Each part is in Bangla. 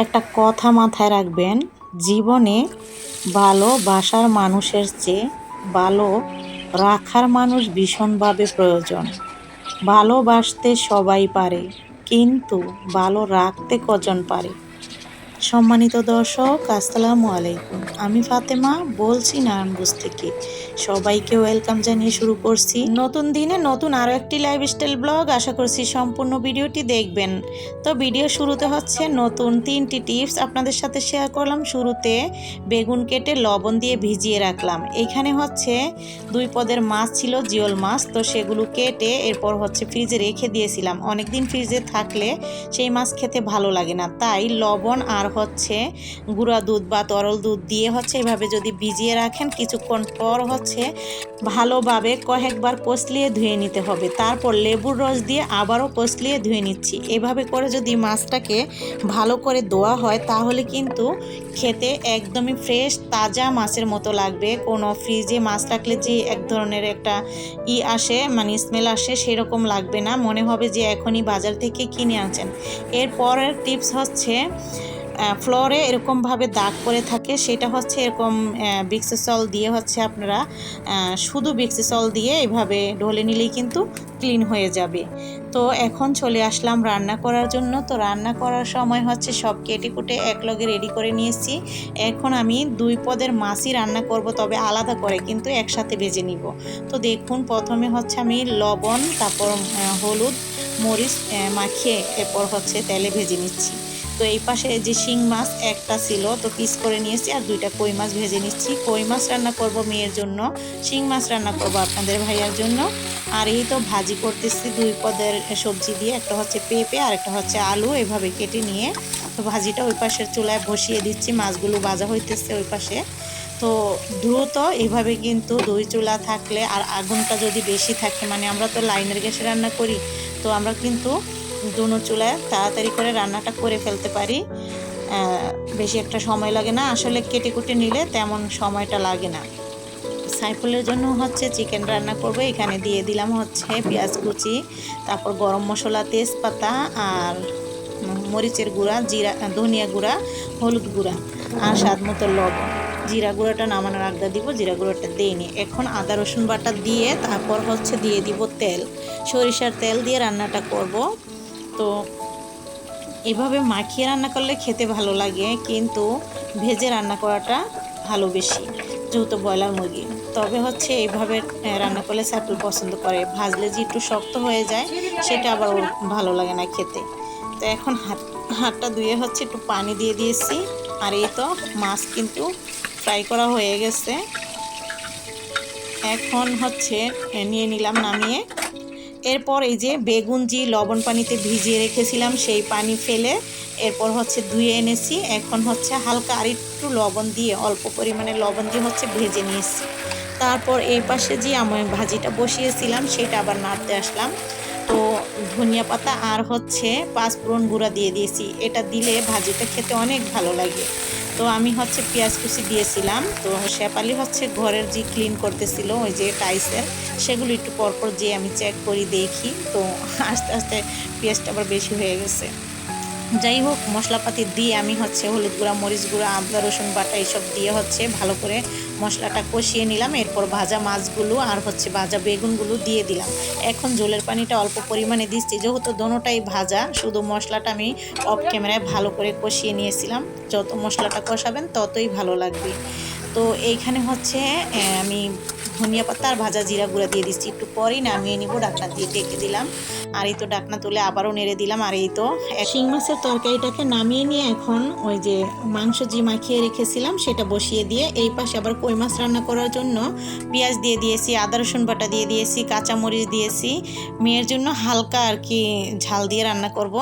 একটা কথা মাথায় রাখবেন, জীবনে ভালোবাসার মানুষের চেয়ে ভালো রাখার মানুষ ভীষণভাবে প্রয়োজন। ভালোবাসতে সবাই পারে, কিন্তু ভালো রাখতে কজন পারে? সম্মানিত দর্শক, আসসালামু আলাইকুম। আমি ফাতেমা বলছি নারায়ণগঞ্জ থেকে। সবাইকে ওয়েলকাম জানিয়ে শুরু করছি নতুন দিনে নতুন আরও একটি লাইফস্টাইল ব্লগ। আশা করছি সম্পূর্ণ ভিডিওটি দেখবেন। তো ভিডিও শুরুতে হচ্ছে নতুন 3টি টিপস আপনাদের সাথে শেয়ার করলাম। শুরুতে বেগুন কেটে লবণ দিয়ে ভিজিয়ে রাখলাম। এখানে হচ্ছে 2 পদের মাছ ছিল, জিওল মাছ। তো সেগুলো কেটে এরপর হচ্ছে ফ্রিজে রেখে দিয়েছিলাম। অনেকদিন ফ্রিজে থাকলে সেই মাছ খেতে ভালো লাগে না, তাই লবণ আর হচ্ছে গুঁড়া দুধ বা তরল দুধ দিয়ে হচ্ছে এভাবে যদি ভিজিয়ে রাখেন, কিছুক্ষণ পর হচ্ছে ভালোভাবে কয়েকবার কষলিয়ে ধুয়ে নিতে হবে। তারপর লেবুর রস দিয়ে আবারও কষলিয়ে ধুয়ে নিচ্ছি। এভাবে করে যদি মাছটাকে ভালো করে ধোয়া হয় তাহলে কিন্তু খেতে একদমই ফ্রেশ তাজা মাছের মতো লাগবে। কোনো ফ্রিজে মাছ রাখলে যে এক ধরনের একটা আসে, মানে স্মেল আসে, সেরকম লাগবে না। মনে হবে যে এখনই বাজার থেকে কিনে আনছেন। এরপরের টিপস হচ্ছে ফ্লোরে এরকমভাবে দাগ পড়ে থাকে, সেটা হচ্ছে এরকম বিক্সিসল দিয়ে হচ্ছে আপনারা শুধু বিক্সিসল দিয়ে এভাবে ঢলে নিলেই কিন্তু ক্লিন হয়ে যাবে। তো এখন চলে আসলাম রান্না করার জন্য। তো রান্না করার সময় হচ্ছে সব কেটে কুটে একলগে রেডি করে নিয়েছি। এখন আমি 2 পদের মাছই রান্না করব, তবে আলাদা করে কিন্তু একসাথে ভেজে নিব। তো দেখুন, প্রথমে হচ্ছে আমি লবণ, তারপর হলুদ মরিচ মাখিয়ে এরপর হচ্ছে তেলে ভেজে নিচ্ছি। তো এই পাশে যে শিং মাছ একটা ছিল, তো পিস করে নিয়েছি, আর 2টা কই মাছ ভেজে নিচ্ছি। কই মাছ রান্না করব মেয়ের জন্য, শিং মাছ রান্না করব আপনাদের ভাইয়ার জন্য। আর এই তো ভাজি করতেছি 2 পদের সবজি দিয়ে, একটা হচ্ছে পেঁপে আর একটা হচ্ছে আলু, এভাবে কেটে নিয়ে তো ভাজিটা ওই পাশের চুলায় বসিয়ে দিচ্ছি। মাছগুলো ভাজা হইতেছে ওই পাশে। তো দ্রুত এইভাবে কিন্তু 2 চুলা থাকলে আর আগুনটা যদি বেশি থাকে, মানে আমরা তো লাইনের গ্যাসে রান্না করি, তো আমরা কিন্তু দুনো চুলায় তাড়াতাড়ি করে রান্নাটা করে ফেলতে পারি। বেশি একটা সময় লাগে না, আসলে কেটে কুটে নিলে তেমন সময়টা লাগে না। সাইফুলের জন্য হচ্ছে চিকেন রান্না করব। এখানে দিয়ে দিলাম হচ্ছে পেঁয়াজ কুচি, তারপর গরম মশলা, তেজপাতা আর মরিচের গুঁড়া, জিরা, ধনিয়া গুঁড়া, হলুদ গুঁড়া আর স্বাদ মতো লবণ। জিরা গুঁড়োটা নামানোর আগে দিব, জিরা গুঁড়োটা দিইনি। এখন আদা রসুন বাটা দিয়ে তারপর হচ্ছে দিয়ে দিব তেল, সরিষার তেল দিয়ে রান্নাটা করব। তো এভাবে মাখিয়ে রান্না করলে খেতে ভালো লাগে, কিন্তু ভেজে রান্না করাটা ভালো বেশি, যেহেতু ব্রয়লার মুরগি। তবে হচ্ছে এইভাবে রান্না করলে সাইফুল পছন্দ করে। ভাজলে যে একটু শক্ত হয়ে যায়, সেটা আবার ওর ভালো লাগে না খেতে। তো এখন হাতটা ধুয়ে হচ্ছে একটু পানি দিয়ে দিয়েছি। আর এই তো মাছ কিন্তু ফ্রাই করা হয়ে গেছে। এখন হচ্ছে নিয়ে নিলাম নামিয়ে। এরপর এই যে বেগুন যে লবণ পানিতে ভিজিয়ে রেখেছিলাম, সেই পানি ফেলে এরপর হচ্ছে ধুয়ে এনেছি। এখন হচ্ছে হালকা আর একটু লবণ দিয়ে, অল্প পরিমাণে লবণ দিয়ে হচ্ছে ভেজে নিয়েছি। তারপর এই পাশে যে আমি ভাজিটা বসিয়েছিলাম সেটা আবার নাড়তে আসলাম। তো ধনিয়া পাতা আর হচ্ছে পাঁচফোড়ন গুঁড়া দিয়ে দিয়েছি। এটা দিলে ভাজিটা খেতে অনেক ভালো লাগে। তো আমি হচ্ছে পেঁয়াজ কুচি দিয়েছিলাম। তো শেফালি হচ্ছে ঘরের যে ক্লিন করতেছিল ওই যে টাইসের, সেগুলো একটু পরপর যে আমি চেক করি, দেখি। তো আস্তে আস্তে পেঁয়াজটা আবার বেশি হয়ে গেছে। যাই হোক, মশলাপাতি দিয়ে আমি হচ্ছে হলুদ গুঁড়া, মরিচ গুঁড়া, আদা রসুন বাটা এইসব দিয়ে হচ্ছে ভালো করে মশলাটা কষিয়ে নিলাম। এরপর ভাজা মাছগুলো আর হচ্ছে ভাজা বেগুনগুলো দিয়ে দিলাম। এখন ঝোলের পানিটা অল্প পরিমাণে দিচ্ছি, যেহেতু দোনোটাই ভাজা। শুধু মশলাটা আমি অফ ক্যামেরায় ভালো করে কষিয়ে নিয়েছিলাম। যত মশলাটা কষাবেন ততই ভালো লাগবে। তো এইখানে হচ্ছে আমি ধনিয়া পাতা আর ভাজা জিরা গুঁড়া দিয়ে দিচ্ছি। একটু পরেই নামিয়ে নিব, ডাকনা দিয়ে ডেকে দিলাম। আর এই তো ডাকনা তুলে আবারও নেড়ে দিলাম। আর এই তো শিং মাছের তরকারিটাকে নামিয়ে নিয়ে এখন ওই যে মাংস যে মাখিয়ে রেখেছিলাম সেটা বসিয়ে দিয়ে এই পাশে আবার কই মাছ রান্না করার জন্য পেঁয়াজ দিয়ে দিয়েছি, আদা রসুন বাটা দিয়ে দিয়েছি, কাঁচামরিচ দিয়েছি। মেয়ের জন্য হালকা আর কি ঝাল দিয়ে রান্না করব।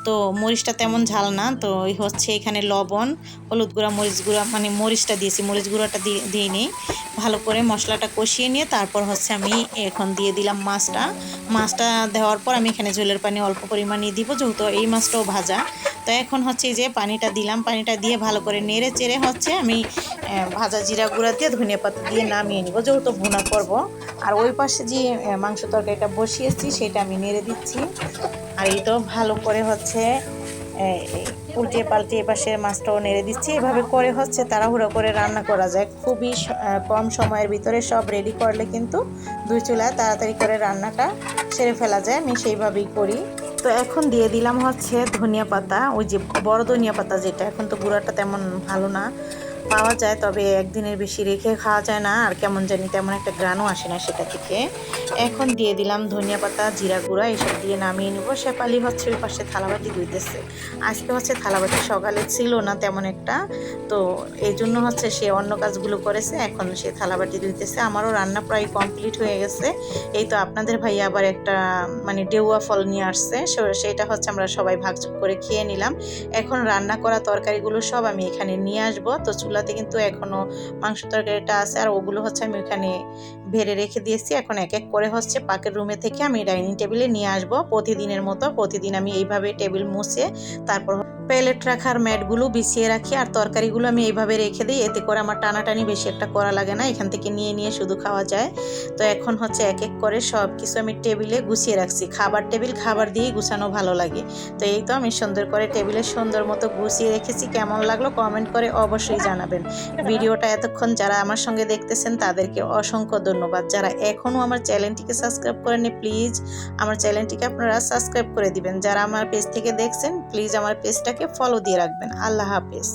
তো মরিচটা তেমন ঝাল না, তো ওই হচ্ছে এখানে লবণ, হলুদ গুঁড়া, মরিচ গুঁড়া, মানে মরিচটা দিয়েছি, মরিচ গুঁড়াটা দিয়ে নিই। ভালো করে মশলাটা কষিয়ে নিয়ে তারপর হচ্ছে আমি এখন দিয়ে দিলাম মাছটা দেওয়ার পর আমি এখানে ঝোলের পানি অল্প পরিমাণে দিব, যেহেতু এই মাছটাও ভাজা। তো এখন হচ্ছে এই যে পানিটা দিলাম, পানিটা দিয়ে ভালো করে নেড়ে চেড়ে হচ্ছে আমি ভাজা জিরা গুঁড়া দিয়ে ধনিয়া পাতা দিয়ে নামিয়ে নিব, যেহেতু ভুনা করব। আর ওই পাশে যে মাংস তরকারিটা বসিয়েছি সেটা আমি নেড়ে দিচ্ছি। আর এই তো ভালো করে হচ্ছে উল্টিয়ে পাল্টিয়ে এপাশের মাছটাও নেড়ে দিচ্ছি। এভাবে করে হচ্ছে তাড়াহুড়ো করে রান্না করা যায়, খুবই কম সময়ের ভিতরে সব রেডি করলে কিন্তু দুই চুলায় তাড়াতাড়ি করে রান্নাটা সেরে ফেলা যায়। আমি সেইভাবেই করি। তো এখন দিয়ে দিলাম হচ্ছে ধনিয়া পাতা, ওই যে বড় ধনিয়া পাতা যেটা, এখন তো গুঁড়াটা তেমন ভালো না পাওয়া যায়, তবে একদিনের বেশি রেখে খাওয়া যায় না, আর কেমন জানি তেমন একটা গ্রানও আসে না সেটা থেকে। এখন দিয়ে দিলাম ধনিয়া পাতা, জিরা গুঁড়া, এসব দিয়ে নামিয়ে নিব। শেফালি হচ্ছে ওই পাশে থালাবাটি ধুইতেছে। আজকে হচ্ছে থালাবাটি সকালে ছিল না তেমন একটা, তো এই জন্য হচ্ছে সে অন্য কাজগুলো করেছে, এখন সে থালাবাটি ধুইতেছে। আমারও রান্না প্রায় কমপ্লিট হয়ে গেছে। এই তো আপনাদের ভাই আবার একটা মানে ডেউয়া ফল নিয়ে আসছে, সেটা হচ্ছে আমরা সবাই ভাগযোগ করে খেয়ে নিলাম। এখন রান্না করা তরকারিগুলো সব আমি এখানে নিয়ে আসবো। তো চুলাতে কিন্তু এখনো মাংস তরকারিটা আছে, আর ওগুলো হচ্ছে আমি ওখানে ভেড়ে রেখে দিয়েছি। এখন এক এক করে হচ্ছে পাকের রুমে থেকে আমি ডাইনিং টেবিলে নিয়ে আসবো প্রতিদিনের মতো। প্রতিদিন আমি এইভাবে টেবিল মুছে তারপর প্লেট রাখার ম্যাটগুলো বিছিয়ে রাখি, আর তরকারিগুলো আমি এইভাবে রেখে দিই, এতে করে আমার টানাটানি বেশি একটা করা লাগে না, এখান থেকে নিয়ে নিয়ে শুধু খাওয়া যায়। তো এখন হচ্ছে এক এক করে সব কিছু আমি টেবিলে গুছিয়ে রাখছি। খাবার টেবিল খাবার দিয়েই গুছানো ভালো লাগে। তো এই তো আমি সুন্দর করে টেবিলে সুন্দর মতো গুছিয়ে রেখেছি। কেমন লাগলো কমেন্ট করে অবশ্যই জানাবেন। ভিডিওটা এতক্ষণ যারা আমার সঙ্গে দেখতেছেন তাদেরকে অসংখ্য ধন্যবাদ। যারা এখনও আমার চ্যানেলটিকে সাবস্ক্রাইব করেননি, প্লিজ আমার চ্যানেলটিকে আপনারা সাবস্ক্রাইব করে দিবেন। যারা আমার পেজ থেকে দেখছেন প্লিজ আমার পেজটাকে ফলো দিয়ে রাখবেন। আল্লাহ হাফেজ।